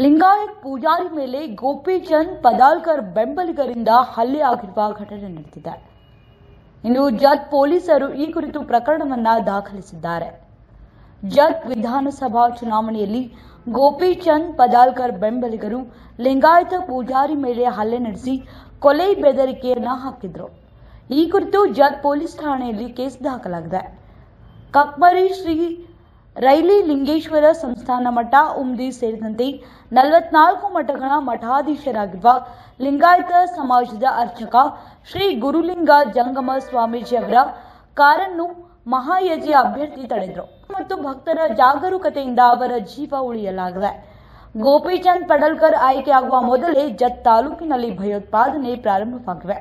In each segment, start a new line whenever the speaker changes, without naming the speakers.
ಲಿಂಗಾಯತ್ ಪೂಜಾರಿ ಮೇಲೆ ಗೋಪಿಚಂದ್ ಪದಾಲ್ಕರ್ ಬೆಂಬಲಿಗರಿಂದ ಹಲ್ಲೆ ಆಗಿರುವ ಘಟನೆ ನಡೆದಿದೆ. ಇನ್ನು ಜತ್ ಪೊಲೀಸರು ಈ ಕುರಿತು ಪ್ರಕರಣವನ್ನ ದಾಖಲಿಸಿದ್ದಾರೆ. ಜತ್ ವಿಧಾನಸಭಾ ಚುನಾವಣೆಯಲ್ಲಿ ಗೋಪಿಚಂದ್ ಪದಾಲ್ಕರ್ ಬೆಂಬಲಿಗರು ಲಿಂಗಾಯತ ಪೂಜಾರಿ ಮೇಲೆ ಹಲ್ಲೆ ನಡೆಸಿ ಕೊಲೆ ಬೆದರಿಕೆಯನ್ನ ಹಾಕಿದ್ರು. ಈ ಕುರಿತು ಜತ್ ಪೊಲೀಸ್ ಠಾಣೆಯಲ್ಲಿ ಕೇಸ್ ದಾಖಲಾಗಿದೆ. ಕಕ್ಮರಿ ಶ್ರೀ ರೈಲಿ ಲಿಂಗೇಶ್ವರ ಸಂಸ್ಥಾನ ಮಠ ಉಮ್ದಿ ಸೇರಿದಂತೆ 44 ಮಠಗಳ ಮಠಾಧೀಶರಾಗಿರುವ ಲಿಂಗಾಯತ ಸಮಾಜದ ಅರ್ಚಕ ಶ್ರೀ ಗುರುಲಿಂಗ ಜಂಗಮ ಸ್ವಾಮೀಜಿ ಅವರ ಕಾರನ್ನು ಮಹಾಯಜಿ ಅಭ್ಯರ್ಥಿ ತಡೆದರು ಮತ್ತು ಭಕ್ತರ ಜಾಗರೂಕತೆಯಿಂದ ಅವರ ಜೀವ ಉಳಿಯಲಾಗಿದೆ. ಗೋಪಿಚಂದ್ ಪಡಲ್ಕರ್ ಆಯ್ಕೆಯಾಗುವ ಮೊದಲೇ ಜತ್ ತಾಲೂಕಿನಲ್ಲಿ ಭಯೋತ್ಪಾದನೆ ಪ್ರಾರಂಭವಾಗಿವೆ.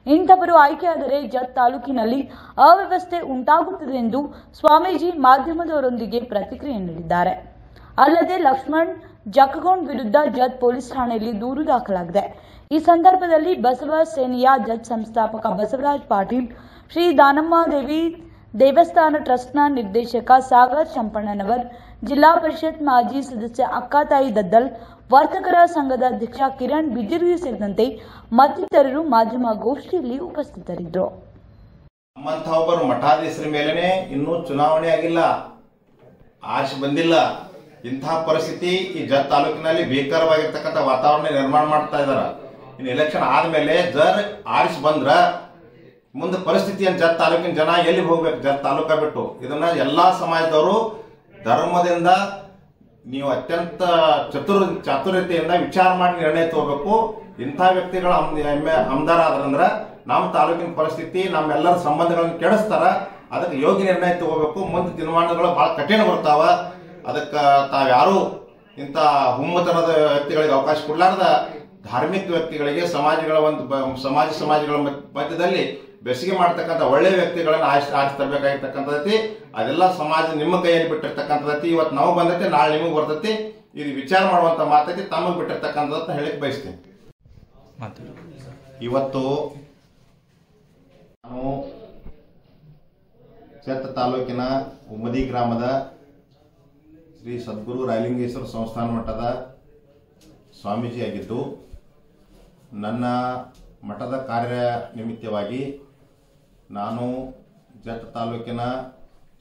ಇಂಥವರು ಆಯ್ಕೆಯಾದರೆ ಜತ್ ತಾಲೂಕಿನಲ್ಲಿ ಅವ್ಯವಸ್ಥೆ ಉಂಟಾಗುತ್ತದೆ ಎಂದು ಸ್ವಾಮೀಜಿ ಮಾಧ್ಯಮದವರೊಂದಿಗೆ ಪ್ರತಿಕ್ರಿಯೆ ನೀಡಿದ್ದಾರೆ. ಅಲ್ಲದೆ ಲಕ್ಷ್ಮಣ್ ಜಕ್ಕಗೊಂಡ್ ವಿರುದ್ಧ ಜತ್ ಪೊಲೀಸ್ ಠಾಣೆಯಲ್ಲಿ ದೂರು ದಾಖಲಾಗಿದೆ. ಈ ಸಂದರ್ಭದಲ್ಲಿ ಬಸವ ಸೇನೆಯ ಜತ್ ಸಂಸ್ಥಾಪಕ ಬಸವರಾಜ್ ಪಾಟೀಲ್, ಶ್ರೀ ದಾನಮ್ಮದೇವಿ ದೇವಸ್ಥಾನ ಟ್ರಸ್ಟ್ನ ನಿರ್ದೇಶಕ ಸಾಗರ್ ಚಂಪಣ್ಣನವರ್, ಜಿಲ್ಲಾ ಪರಿಷತ್ ಮಾಜಿ ಸದಸ್ಯ ಅಕ್ಕಾತಾಯಿ ದದ್ದಲ್, ವರ್ತಕರ ಸಂಘದ ಅಧ್ಯಕ್ಷ ಕಿರಣ್ ಬಿಜಿರ್ಗಿ ಸೇರಿದಂತೆ ಮತ್ತಿತರರು ಮಾಧ್ಯಮ ಗೋಷ್ಠಿಯಲ್ಲಿ ಉಪಸ್ಥಿತರಿದ್ದರು.
ಒಬ್ಬರು ಮಠಾಧೀಶರ ಮೇಲೇನೆ ಇನ್ನೂ ಚುನಾವಣೆ ಆಗಿಲ್ಲ, ಆಶೆ ಬಂದಿಲ್ಲ. ಇಂತಹ ಪರಿಸ್ಥಿತಿ ಈ ಜತ್ ತಾಲೂಕಿನಲ್ಲಿ ಭೀಕರವಾಗಿರ್ತಕ್ಕಂಥ ವಾತಾವರಣ ನಿರ್ಮಾಣ ಮಾಡ್ತಾ ಇದಾರ. ಇನ್ನು ಎಲೆಕ್ಷನ್ ಆದ್ಮೇಲೆ ಜರ್ ಆರಿಸಿ ಬಂದ್ರ ಮುಂದೆ ಪರಿಸ್ಥಿತಿ ಜತ್ ತಾಲೂಕಿನ ಜನ ಎಲ್ಲಿ ಹೋಗ್ಬೇಕು? ಜತ್ ತಾಲೂಕ ಬಿಟ್ಟು ಇದನ್ನ ಎಲ್ಲಾ ಸಮಾಜದವರು ಧರ್ಮದಿಂದ ನೀವು ಅತ್ಯಂತ ಚಾತುರ್ಯತೆಯಿಂದ ವಿಚಾರ ಮಾಡಿ ನಿರ್ಣಯ ತಗೋಬೇಕು. ಇಂಥ ವ್ಯಕ್ತಿಗಳ ಆಮದಾರ ಆದ್ರಂದ್ರ ನಮ್ಮ ತಾಲೂಕಿನ ಪರಿಸ್ಥಿತಿ ನಮ್ಮೆಲ್ಲರ ಸಂಬಂಧಗಳನ್ನು ಕೆಡಿಸ್ತಾರ. ಅದಕ್ಕೆ ಯೋಗ್ಯ ನಿರ್ಣಯ ತಗೋಬೇಕು. ಮುಂದೆ ದಿನಮಾನಗಳು ಬಹಳ ಕಠಿಣ ಬರ್ತಾವ. ಅದಕ್ಕೆ ತಾವ್ಯಾರು ಇಂಥ ಹುಮ್ಮತನದ ವ್ಯಕ್ತಿಗಳಿಗೆ ಅವಕಾಶ ಕೊಡ್ಲಾರ್ದ ಧಾರ್ಮಿಕ ವ್ಯಕ್ತಿಗಳಿಗೆ ಸಮಾಜಗಳ ಮಧ್ಯದಲ್ಲಿ ಬೆಸಿಗೆ ಮಾಡ್ತಕ್ಕಂಥ ಒಳ್ಳೆಯ ವ್ಯಕ್ತಿಗಳನ್ನ ಆರಿಸಿ ತರಬೇಕಾಗಿರ್ತಕ್ಕಂಥದೈತಿ. ಅದೆಲ್ಲ ಸಮಾಜ ನಿಮ್ಮ ಕೈಯಲ್ಲಿ ಬಿಟ್ಟಿರ್ತಕ್ಕಂಥದೈತಿ. ಇವತ್ತು ನಾವು ಬಂದೈತಿ, ನಾಳೆ ನಿಮಗೆ ಬರ್ತೈತಿ. ಇದು ವಿಚಾರ ಮಾಡುವಂತ ಮಾತೈತಿ, ತಮಗೆ ಬಿಟ್ಟಿರ್ತಕ್ಕಂಥದ್ದು ಹೇಳಿಕ್ ಬಯಸ್ತೀನಿ. ಇವತ್ತು ನಾನು ಜತ್ ತಾಲೂಕಿನ ಉಮ್ಮದಿ ಗ್ರಾಮದ ಶ್ರೀ ಸದ್ಗುರು ರಾಯಲಿಂಗೇಶ್ವರ ಸಂಸ್ಥಾನ ಮಠದ ಸ್ವಾಮೀಜಿಯಾಗಿದ್ದು, ನನ್ನ ಮಠದ ಕಾರ್ಯ ನಿಮಿತ್ತವಾಗಿ ನಾನು ಜತ್ ತಾಲೂಕಿನ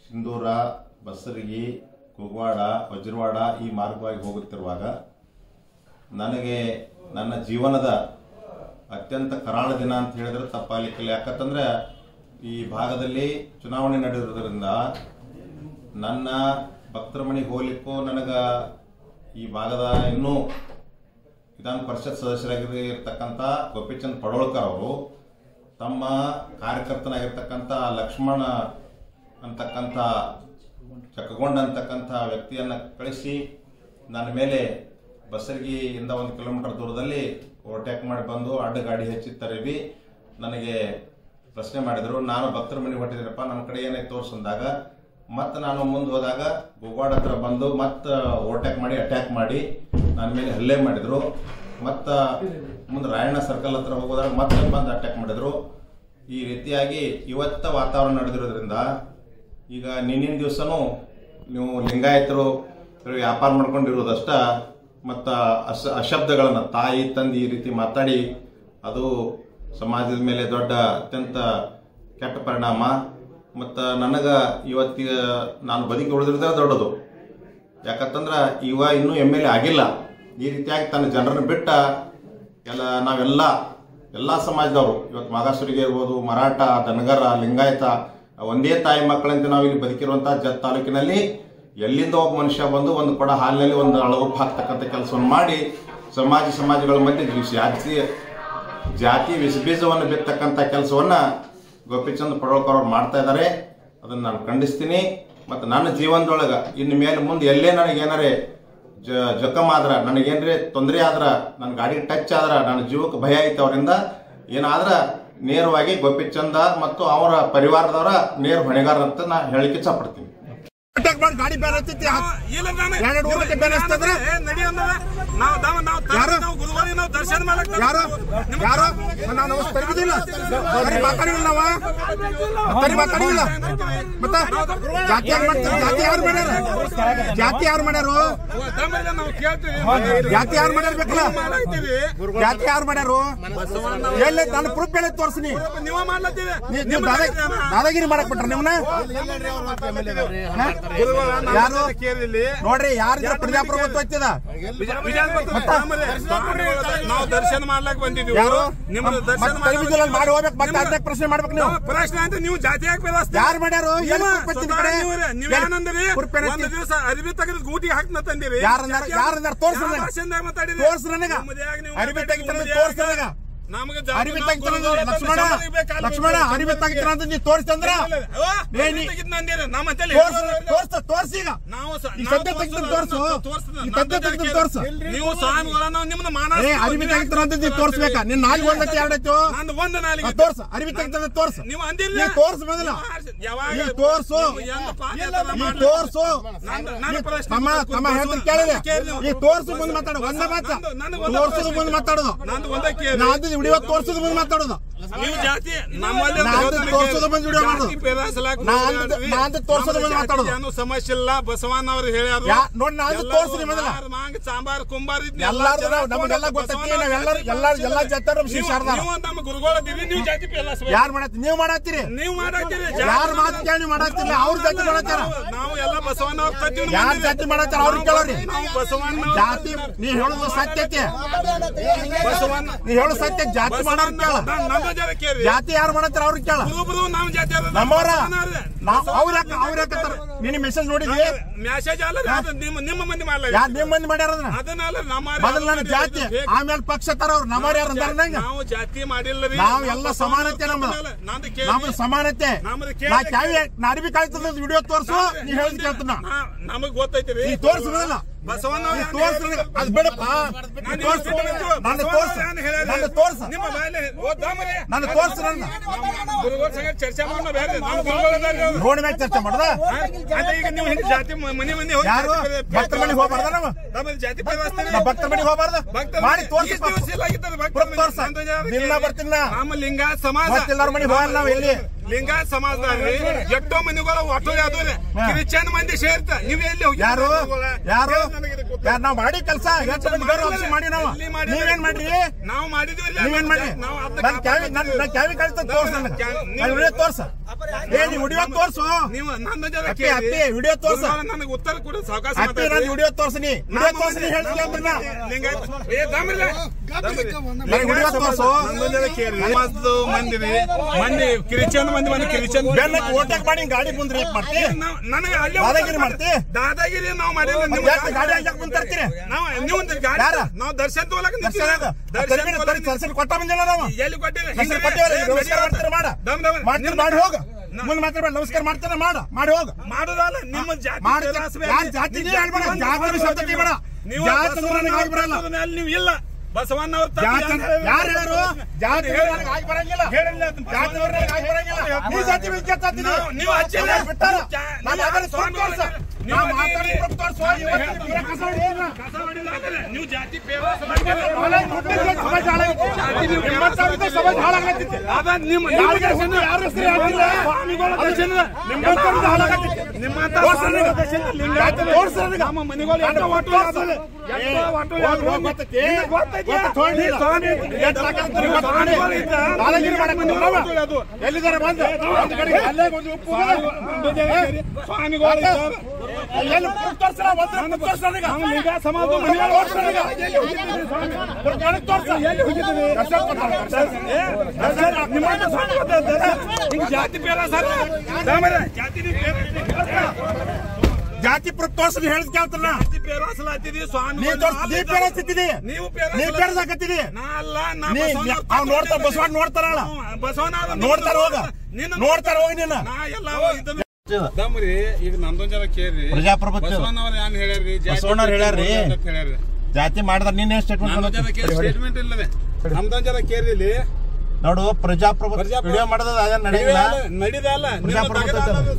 ಸಿಂಧೂರ, ಬಸರಗಿ, ಕುಗ್ವಾಡ, ವಜ್ರವಾಡ ಈ ಮಾರ್ಗವಾಗಿ ಹೋಗುತ್ತಿರುವಾಗ ನನಗೆ ನನ್ನ ಜೀವನದ ಅತ್ಯಂತ ಕರಾಳ ದಿನ ಅಂತ ಹೇಳಿದ್ರೆ ತಪ್ಪಾಗಲಿಕ್ಕಿಲ್ಲ. ಯಾಕಂತಂದ್ರೆ ಈ ಭಾಗದಲ್ಲಿ ಚುನಾವಣೆ ನಡೆದಿರೋದ್ರಿಂದ ನನ್ನ ಭಕ್ತರ ಮನೆಗೆ ಹೋಗ್ಲಿಕ್ಕೂ ನನಗ ಈ ಭಾಗದ ಇನ್ನೂ ವಿಧಾನ ಪರಿಷತ್ ಸದಸ್ಯರಾಗಿರ್ತಕ್ಕಂಥ ಗೋಪಿಚಂದ್ ಪಡೋಳ್ಕರ್ ಅವರು ತಮ್ಮ ಕಾರ್ಯಕರ್ತನಾಗಿರ್ತಕ್ಕಂಥ ಲಕ್ಷ್ಮಣ ಅಂತಕ್ಕಂಥ ಚಕ್ಕಗೊಂಡ ಅಂತಕ್ಕಂಥ ವ್ಯಕ್ತಿಯನ್ನು ಕಳಿಸಿ ನನ್ನ ಮೇಲೆ ಬಸರಗಿಯಿಂದ 1 ಕಿಲೋಮೀಟರ್ ದೂರದಲ್ಲಿ ಓವರ್ಟೇಕ್ ಮಾಡಿ ಬಂದು ಅಡ್ಡ ಗಾಡಿ ಹಚ್ಚಿ ತರವಿ ನನಗೆ ಪ್ರಶ್ನೆ ಮಾಡಿದರು. ನಾನು ಭಕ್ತರ ಮನೆಗೆ ಹೊಟ್ಟಿದ್ದೀನಪ್ಪ, ನನ್ನ ಕಡೆ ಏನಾಯ್ತು ತೋರಿಸಂದಾಗ ಮತ್ತೆ ನಾನು ಮುಂದೆ ಹೋದಾಗ ಗುಗ್ವಾಡ ಹತ್ರ ಬಂದು ಮತ್ತೆ ಓವರ್ಟೇಕ್ ಮಾಡಿ ಅಟ್ಯಾಕ್ ಮಾಡಿ ನನ್ನ ಮೇಲೆ ಹಲ್ಲೆ ಮಾಡಿದ್ರು. ಮತ್ತು ಮುಂದೆ ರಾಯಣ್ಣ ಸರ್ಕಲ್ ಹತ್ರ ಹೋಗೋದಾಗ ಮತ್ತೆ ಬಂದು ಅಟ್ಯಾಕ್ ಮಾಡಿದ್ರು. ಈ ರೀತಿಯಾಗಿ ಇವತ್ತ ವಾತಾವರಣ ನಡೆದಿರೋದ್ರಿಂದ ಈಗ ನಿನ್ನಿನ ದಿವಸನೂ ನೀವು ಲಿಂಗಾಯತರು ವ್ಯಾಪಾರ ಮಾಡ್ಕೊಂಡಿರೋದಷ್ಟ ಮತ್ತು ಅಶಬ್ದಗಳನ್ನು ತಾಯಿ ತಂದೆ ಈ ರೀತಿ ಮಾತಾಡಿ ಅದು ಸಮಾಜದ ಮೇಲೆ ದೊಡ್ಡ ಅತ್ಯಂತ ಕೆಟ್ಟ ಪರಿಣಾಮ. ಮತ್ತು ನನಗೆ ಇವತ್ತಿಗೆ ನಾನು ಬದುಕಿ ಉಳಿದಿರೋದೇ ದೊಡ್ಡದು. ಯಾಕಂತಂದ್ರೆ ಇನ್ನೂ MLA ಆಗಿಲ್ಲ. ಈ ರೀತಿಯಾಗಿ ತನ್ನ ಜನರನ್ನು ಬಿಟ್ಟ ಎಲ್ಲ ಸಮಾಜದವರು ಇವತ್ತು ಮಾಗಾಸುರಿಗೆ ಇರ್ಬೋದು, ಮರಾಠ, ದನಗರ, ಲಿಂಗಾಯತ ಒಂದೇ ತಾಯಿ ಮಕ್ಕಳಂತೆ ನಾವು ಇಲ್ಲಿ ಬದುಕಿರುವಂತಹ ಜತ್ ತಾಲೂಕಿನಲ್ಲಿ ಎಲ್ಲಿಂದ ಒಬ್ಬ ಮನುಷ್ಯ ಬಂದು ಒಂದು ಕೊಡ ಹಾಲಿನಲ್ಲಿ ಒಂದು ಅಳವಪ್ಪು ಹಾಕ್ತಕ್ಕಂಥ ಕೆಲಸವನ್ನು ಮಾಡಿ ಸಮಾಜಗಳ ಮಧ್ಯೆ ಜಾತಿ ವಿಷಬೀಜವನ್ನು ಬಿತ್ತಕ್ಕಂಥ ಕೆಲಸವನ್ನ ಗೋಪಿಚಂದ್ ಪಡೋಳ್ಕರ್ ಅವರು ಮಾಡ್ತಾ ಇದ್ದಾರೆ. ಅದನ್ನು ನಾನು ಖಂಡಿಸ್ತೀನಿ. ಮತ್ತು ನನ್ನ ಜೀವನದೊಳಗೆ ಇನ್ನು ಮೇಲೆ ಮುಂದೆ ಎಲ್ಲೇ ನನಗೇನಾರೇ ಜಖಮ್ ಆದ್ರ, ನನಗೇನ್ರಿ ತೊಂದರೆ ಆದ್ರ, ನನ್ನ ಗಾಡಿ ಟಚ್ ಆದ್ರ, ನನ್ನ ಜೀವಕ್ಕೆ ಭಯ ಐತೆ, ಅವರಿಂದ ಏನಾದ್ರ ನೇರವಾಗಿ ಗೋಪಿಚಂದ ಮತ್ತು ಅವರ ಪರಿವಾರದವರ ನೇರ ಹೊಣೆಗಾರ ಅಂತ ನಾ ಹೇಳಿಕೆ ಇಚ್ಛಪಡ್ತೀನಿ.
ಗಾಡಿ ಬೇರೆ ಜಾತಿ ಯಾರು ಮಾಡ್ಯಾರು? ಜಾತಿ ಯಾರು ಮಾಡ್ಯಾರ ಬೇಕಲ್ಲ ಜಾತಿ ಯಾರು ಮಾಡ್ಯಾರು ಎಲ್ಲಿ ನನ್ನ ಪ್ರೂಫ್ ಹೇಳಿ ತೋರಿಸ್ನಿ ನೀವು ದಾದಾಗಿರಿ ಮಾಡಕ್ ಬಿಟ್ರ ನಿಮ್ನ ಯಾರು ನೋಡ್ರಿ ಯಾರಿದ್ರೆ ಪ್ರಜಾಪ್ರಭುತ್ವ ಹಚ್ಚಿದ
ನಾವು ದರ್ಶನ ಮಾಡ್ಲಕ್ ಬಂದಿದ್ವಿ
ಯಾರು
ದರ್ಶನ
ಮಾಡಿ ಹೋಗ್ಬೇಕು ಮತ್ತೆ ಅದಕ್ಕೆ ಪ್ರಶ್ನೆ ಮಾಡ್ಬೇಕು ನೀವು
ಪ್ರಶ್ನೆ ಅಂತ ನೀವು ಜಾತಿ
ಯಾರು ಮಾಡ್ಯಾರು
ನೀವೇನಂದ್ರಿ ಒಂದು ದಿವಸ ಅರಿವಿ ತೆಗೆದು ಗೂಟಿ ಹಾಕ್ನ ತಂದಿರಿ
ಯಾರಂದಾರ ತೋರ್ಸ್ ನನಗ ಅರಿವಿ ತೆಗಿತಾರ ತೋರ್ಸ್ ನನಗ ಅರಿವಿ ತೆಗಿತಾರ ಲಕ್ಷ್ಮಣ ಅರಿವಿ ತೆಗಿತಾರ ಅಂತ ನೀವು ತೋರಿಸ್ತಂದ್ರ ತೋರ್ಸಿ ಈಗ ಸದ್ಯ ತೆಗಿತಾರ ತೋರ್ಸು ಸದ್ಯ ತೆಗಿತಾರ ತೋರ್ಸು
ನೀವು ಸ್ವಾಮಿಗಳನ್ನು ನಿಮ್ನ ಮಾನ
ಅರಿವಿ ತೆಗಿತಾರ ಅಂತ ನೀವು ತೋರ್ಸ್ಬೇಕಾ ನಿನ್ ನಾಲ್ಕು ಒಂದಕ್ಕೆ ಎರಡಾಯ್ತು ತೋರ್ಸು ಅರಿವಿ ತೆಗಿತಾರ ತೋರ್ಸು
ನೀವು ಅಂದಿಲ್ಲ
ತೋರ್ಸು ಮೊದಲ ತೋರ್ಸು ತೋರ್ಸು ತಮ್ಮ ಹೇಳ್ತಾರೆ ಕೇಳಿದೆ ಈ ತೋರ್ಸು ಮುಂದೆ ಮಾತಾಡೋದು ಒಂದ ಮಾತ ತೋರ್ಸೋದು ಮುಂದೆ ಮಾತಾಡೋದು ನಾನು ವಿಡಿಯೋ ತೋರ್ಸೋದು ಮುಂದೆ ಮಾತಾಡೋದು
ನೀವು ಜಾತಿ ನಮ್ಮಲ್ಲಿ
ತೋರ್ಸೋದು ಮುಂದೆ ವಿಡಿಯೋ ಮಾಡೋದು ನಾನು ತೋರ್ಸೋದು ಮುಂದೆ ಮಾತಾಡೋದು
ಏನು ಸಮಸ್ಯೆ ಇಲ್ಲ ಬಸವಣ್ಣ ಅವ್ರು ಹೇಳ್ಯಾರು
ನೋಡಿ ನಾನು ತೋರ್ಸ್ರಿ ಮೊದಲ
ಸಾಂಬಾರ್ ಕುಂಬಾರ್
ಎಲ್ಲಾರು ನಮಗೆಲ್ಲ ಗೊತ್ತೈತಿ ಎಲ್ಲಾ ಜಾತಿ ಶಿಕ್ಷಾರ್ದ
ನಮ್ಮ ಗುರುಗಳಿದ್ದೀರಿ ನೀವು ಜಾತಿ
ಯಾರು ಮಾಡತ್ತೀರಿ ನೀವು ಮಾಡತ್ತೀರಿ ಯಾರು ಮಾತು ಕೇಳಿ ಮಾಡತ್ತಿಲ್ಲ ಅವ್ರ ಜಾತಿ ಮಾಡತ್ತಾರ
ನಾವು ಎಲ್ಲ ಬಸವಣ್ಣ ಅವ್ರ ತತ್ತಿ
ಯಾರು ಜಾತಿ ಮಾಡತ್ತಾರ ಅವ್ರಿಗೆ ಕೇಳೋರಿ
ಬಸವಣ್ಣ
ಜಾತಿ ನೀ ಹೇಳುದು ಸತ್ಯತೆ
ಬಸವಣ್ಣ
ನೀ ಹೇಳು ಸತ್ಯ ಜಾತಿ ಮಾಡೋರ್ ಕೇಳ ಜಾತಿ ಯಾರು ಮಾಡತ್ತಾರ ಅವ್ರಿಗೆ ಕೇಳ
ನಾವು ಜಾತಿ
ನಮ್ಮವ್ರ ಅವ್ರ ಯಾಕತ್ತಾರ ನೀನು ಮೆಸೇಜ್ ನೋಡಿದ್ವಿ
ಮೆಸೇಜ್ ಅಲ್ಲ ನಿಮ್ಮ ಮಂದಿ ಮಾಡಲ್ಲ
ಯಾರು ನಿಮ್ಮ ಮಂದಿ ಮಾಡ್ಯಾರ
ಅದನ್ನಲ್ಲ
ಮೊದಲು ನನ್ನ ಜಾತಿ ಆಮೇಲೆ ಪಕ್ಷ ತರ ಅವ್ರು ನಮ್ಮವ್ರ ಯಾರು ಅಂದಾರ ನಂಗ
ನಾವು ಜಾತಿ ಮಾಡಿಲ್ಲ
ನಾವು ಎಲ್ಲ ಸಮಾನತೆ ನಮ್ದು ಸಮಾನತೆ ನಾ ಅರಿವಿ ಕಾಯ್ತದ ವಿಡಿಯೋ ತೋರ್ಸು ನೀ ಹೇಳಿದ್ ಕೇಳ್ತಾನ
ನಮಗ್ ಗೊತ್ತೈತಿ
ನೀ ತೋರ್ಸಲ್ಲ
ಬಸವಣ್ಣ
ಅದು ಬೇಡಪ್ಪ ನನ್ನ ತೋರ್ಸ ನನ್ನ ತೋರ್ಸ ನನ್ನ
ಗುರುಗಳ ಸಂಗ ಚರ್ಚೆ ಮಾಡೋಣ ಬೇರೆ ನಮ್ಮ ಗುರುಗಳ
ರೋಡ್ ಮ್ಯಾಗ ಚರ್ಚೆ ಮಾಡ್ದ
ಈಗ ನೀವು ಹಿಂಗೆ ಜಾತಿ ಮನೆ
ಯಾರು ಭಕ್ತರ ಮನೆಗೆ ಹೋಗ್ಬಾರ್ದ
ನಮ್ಮ ಜಾತಿ
ಭಕ್ತರ ಮನೆಗೆ ಹೋಗ್ಬಾರ್ದ ಮಾಡಿ ತೋರ್ಸಿ ತೋರ್ಸ ದಿನ ಬರ್ತೀನಿ
ನಮ್ಮ ಲಿಂಗ ಸಮಾಜ
ಎಲ್ಲಾರ ಮನೆಗೆ ಹೋಗಲ್ಲ ನಾವು ಎಲ್ಲಿ
ಲಿಂಗ ಸಮಾಜದಲ್ಲಿ ಎಷ್ಟೋ ಮನೆಗಳು ಒಟ್ಟು ಯಾವ್ದು ಕ್ರಿಶ್ಚಿಯನ್ ಮಂದಿ ಸೇರ್ತ ನೀವ್ ಎಲ್ಲಿ ಹೋಗಿ
ಯಾರು ಯಾರು ನಾವ್ ಮಾಡಿ ಕೆಲಸ ಮಾಡಿ ನಾವು ನೀವೇನ್ ಮಾಡ್ರಿ
ನಾವು ಮಾಡಿದ್ವಿ
ನೀವೇನ್ ಮಾಡ್ರಿ ನನ್ ಕ್ಯಾವಿ ಕಳ್ತ ತೋರ್ಸ ಏನ್ ವಿಡಿಯೋ ತೋರ್ಸು
ನೀವು ನನ್ನ ಜನ
ಅಪ್ಪಿ ವಿಡಿಯೋ ತೋರ್ಸ
ನನಗೆ ಉತ್ತರ ಕೂಡ ಸಾವಕಾಶ
ಅಪ್ಪಿ ನಾನು ವಿಡಿಯೋ ತೋರ್ಸನಿ ಹೇಳ್ತೀನಿ ವಿಡಿಯೋ ತೋರ್ಸು
ಸಮಾಜದ ಮಂದಿ ಕ್ರಿಶ್ಚಿಯನ್ ಮಂದಿ ಕ್ರಿಶ್ಚಿಯನ್
ಓಟಾಕ್ ಮಾಡಿ ಗಾಡಿ ಬಂದ್ರೆ ಮಾಡ್ತಿ
ನನಗೆ
ದಾದಾಗಿರಿ ಮಾಡ್ತಿ
ದಾದಾಗಿರಿ ನಾವು ಮಾಡಿಲ್ಲ
ಗಾಡಿ ಹಾಕಿ ಬಂದಿರ್ತೀರಿ
ನೀವು ನಾವು ದರ್ಶನ ತಗೊಳಕ್
ದರ್ಶನ ಕೊಟ್ಟ ಬಂದಿಲ್ಲ ನಾವು
ಎಲ್ಲಿ ಕೊಟ್ಟಿರಿ
ಮಾಡಿ ಹೋಗ ಮುಂದೆ ಮಾತಾಡ್ಬೇಡ ನಮಸ್ಕಾರ ಮಾಡ್ತಾನೆ ಮಾಡಿ ಹೋಗ
ಮಾಡೋದಲ್ಲ ನಿಮ್ಮ
ಜಾತಿ ಜಾತಿ ಬೇಡ
ನೀವು ಇಲ್ಲ ಬಸವಣ್ಣ ಅವ್ರ
ಯಾರು ಹೇಳರು ಜಾತಿ ಬರಂಗಿಲ್ಲ ನೀವು ಜಾತಿ
ನೀವು
ಬಿಟ್ಟಾರ
ನೀವು ಜಾತಿ ನಮ್ಮ ಮನೆಗಳು
ಎಲ್ಲಿದ್ದಾರೆ ಬಂದು ಒಂದು ಕಡೆ ಅಲ್ಲೇ ಒಂದು ಉಪ್ಪು
ಸ್ವಾಮಿಗಳು ಸಮಾಜ ಜಾತಿ ಪೇರ ಸರ್ ಜಾತಿ
ಜಾತಿ ಪ್ರೂಫ್ ತೋರ್ಸಿ ಹೇಳಿದ್ ಕೇಳ್ತಾನ ನೀವು ಪೇರಸಾಕತ್ತೀರಿ ನೋಡ್ತಾರ ಬಸವಣ್ಣ ನೋಡ್ತಾರಲ್ಲ ನೋಡ್ತಾರ ಹೋಗಿ ನೀನು
ಈಗ ನಂದೊಂದ್ ಜನ ಕೇಳ್ರಿ
ಪ್ರಜಾಪ್ರಭುತ್ವ ಬಸವಣ್ಣವ್ರು ಹೇಳ್ಯಾರ್ರಿ ಜಾತಿ ಮಾಡಿದ್ರ ನೀನ್
ಸ್ಟೇಟ್ಮೆಂಟ್ ಇಲ್ಲದೆ ನಮ್ದೊಂದ್ ಜನ ಕೇಳ್ರಿ
ನೋಡು ಪ್ರಜಾಪ್ರಭುತ್ವ ವಿಡಿಯೋ ಮಾಡೋದು
ನಡೀದಲ್ಲ
ಪ್ರಜಾಪ್ರಭುತ್ವ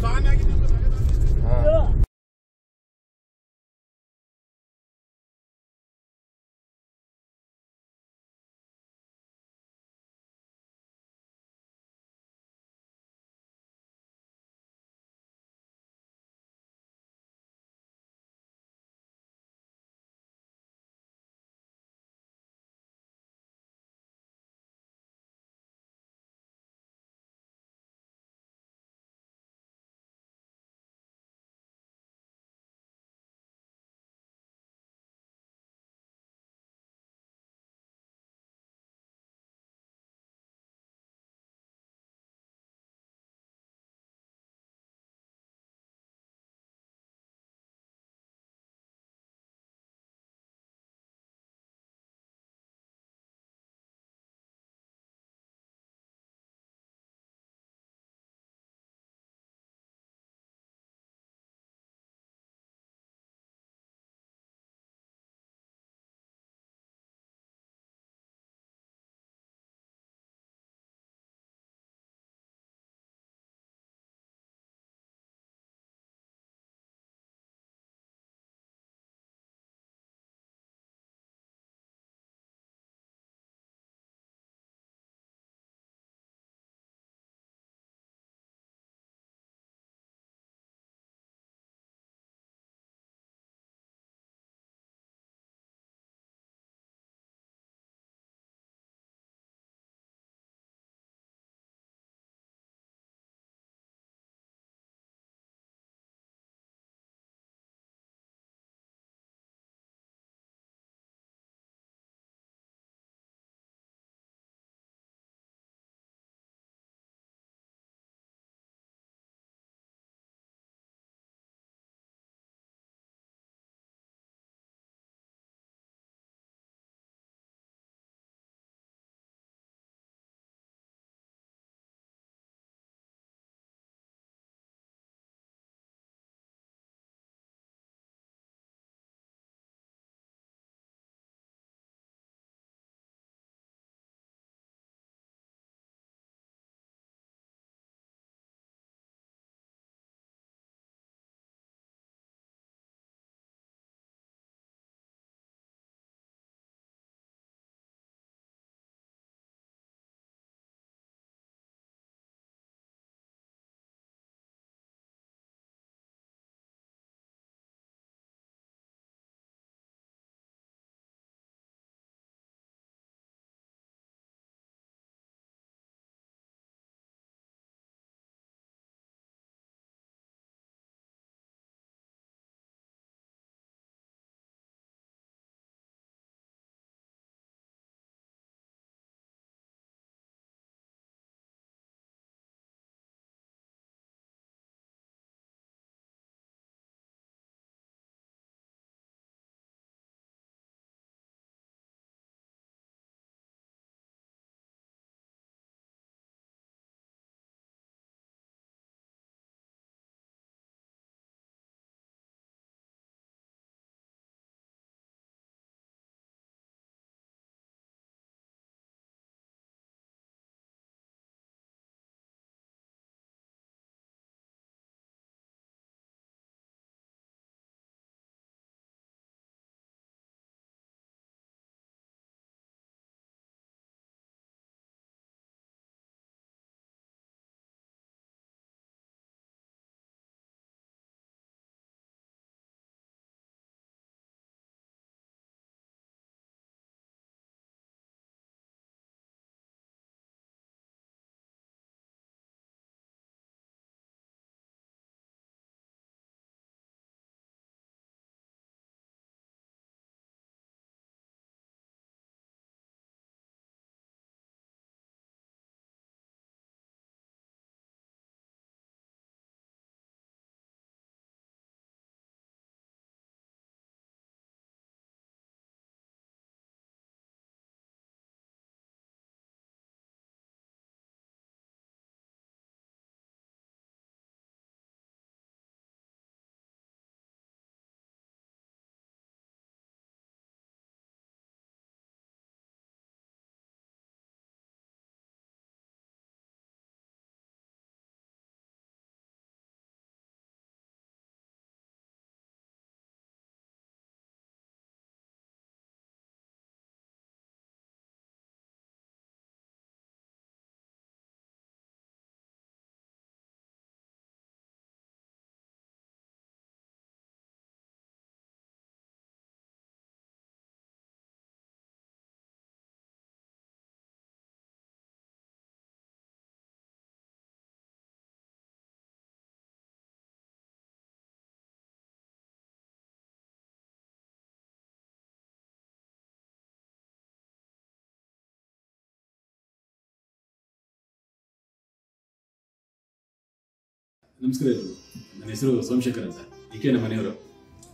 ನಮಸ್ಕಾರ ಎಲ್ರಿಗೂ. ನನ್ನ ಹೆಸರು ಸೋಮಶೇಖರ್ ಅಂತ. ಈಕೆ ನಮ್ಮ ಮನೆಯವರು.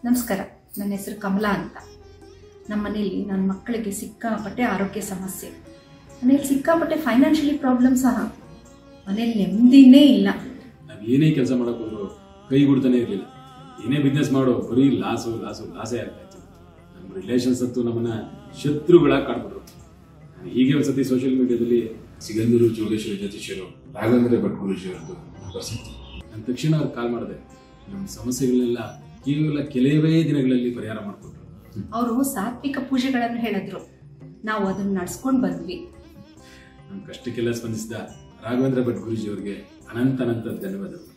ನಮಸ್ಕಾರ, ನನ್ನ ಹೆಸರು ಕಮಲಾ ಅಂತ. ನಮ್ಮ ಮನೆಯಲ್ಲಿ ನನ್ನ ಮಕ್ಕಳಿಗೆ ಸಿಕ್ಕಾಪಟ್ಟೆ ಆರೋಗ್ಯ ಸಮಸ್ಯೆ, ಮನೇಲಿ ಸಿಕ್ಕಾಪಟ್ಟೆ ಫೈನಾನ್ಷಿಯಲಿ ಪ್ರಾಬ್ಲಮ್ ಸಹ. ಮನೇಲಿ ನೆಮ್ಮದಿನೇ ಇಲ್ಲ.
ನಾವು ಏನೇ ಕೆಲಸ ಮಾಡಕ್ ಹೋದ್ರು ಕೈ ಗುಡ್ತಾನೆ ಇರಲಿಲ್ಲ. ಏನೇ ಬಿಸ್ನೆಸ್ ಮಾಡೋ ಬರೀ ಲಾಸೇ ಆಗ್ತಾ ಇತ್ತು. ನಮ್ಮ ರಿಲೇಷನ್ಸ್ ಅಂತೂ ನಮ್ಮನ್ನ ಶತ್ರುಗಳಾಗಿ ಕಾಡ್ಬಿಟ್ರು. ಹೀಗೆ ಒಂದ್ಸತಿ ಸೋಷಿಯಲ್ ಮೀಡಿಯಾದಲ್ಲಿ ಸಿಗಂದೂರು ಜೋಗೇಶ್ವರಿ ಜ್ಯೋತಿಷ್ಯರು ರಾಘವೇಂದ್ರ ಭಟ್ ಗುರೂಜಿ ಅವರದ್ದು ಬರ್ಸಿತ್ತು. ನಾನು ತಕ್ಷಣ ಅವ್ರು ಕಾಲ್ ಮಾಡಿದೆ. ನಮ್ಮ ಸಮಸ್ಯೆಗಳನ್ನೆಲ್ಲ ಕೇವಲ ಕೆಲವೇ ದಿನಗಳಲ್ಲಿ ಪರಿಹಾರ ಮಾಡಿಕೊಟ್ರು.
ಅವರು ಸಾತ್ವಿಕ ಪೂಜೆಗಳನ್ನು ಹೇಳಿದ್ರು, ನಾವು ಅದನ್ನ ನಡ್ಸ್ಕೊಂಡು ಬಂದ್ವಿ.
ನಮ್ಮ ಕಷ್ಟಕ್ಕೆಲ್ಲ ಸ್ಪಂದಿಸಿದ ರಾಘವೇಂದ್ರ ಭಟ್ ಗುರೂಜಿ ಅವರಿಗೆ ಅನಂತ ಧನ್ಯವಾದಗಳು.